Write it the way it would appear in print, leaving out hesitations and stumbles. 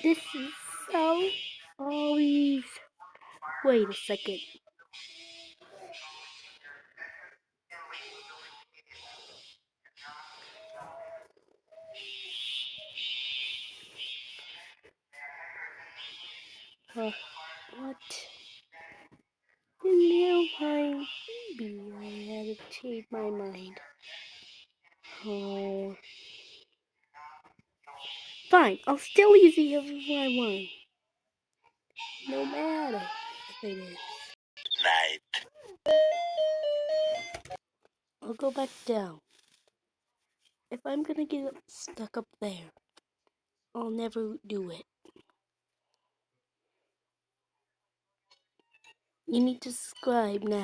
This is so always. Wait a second. What? Now maybe I had to change my mind. Oh. Fine, I'll still use the other one. No matter if it is. Night. I'll go back down. If I'm gonna get stuck up there, I'll never do it. You need to subscribe now.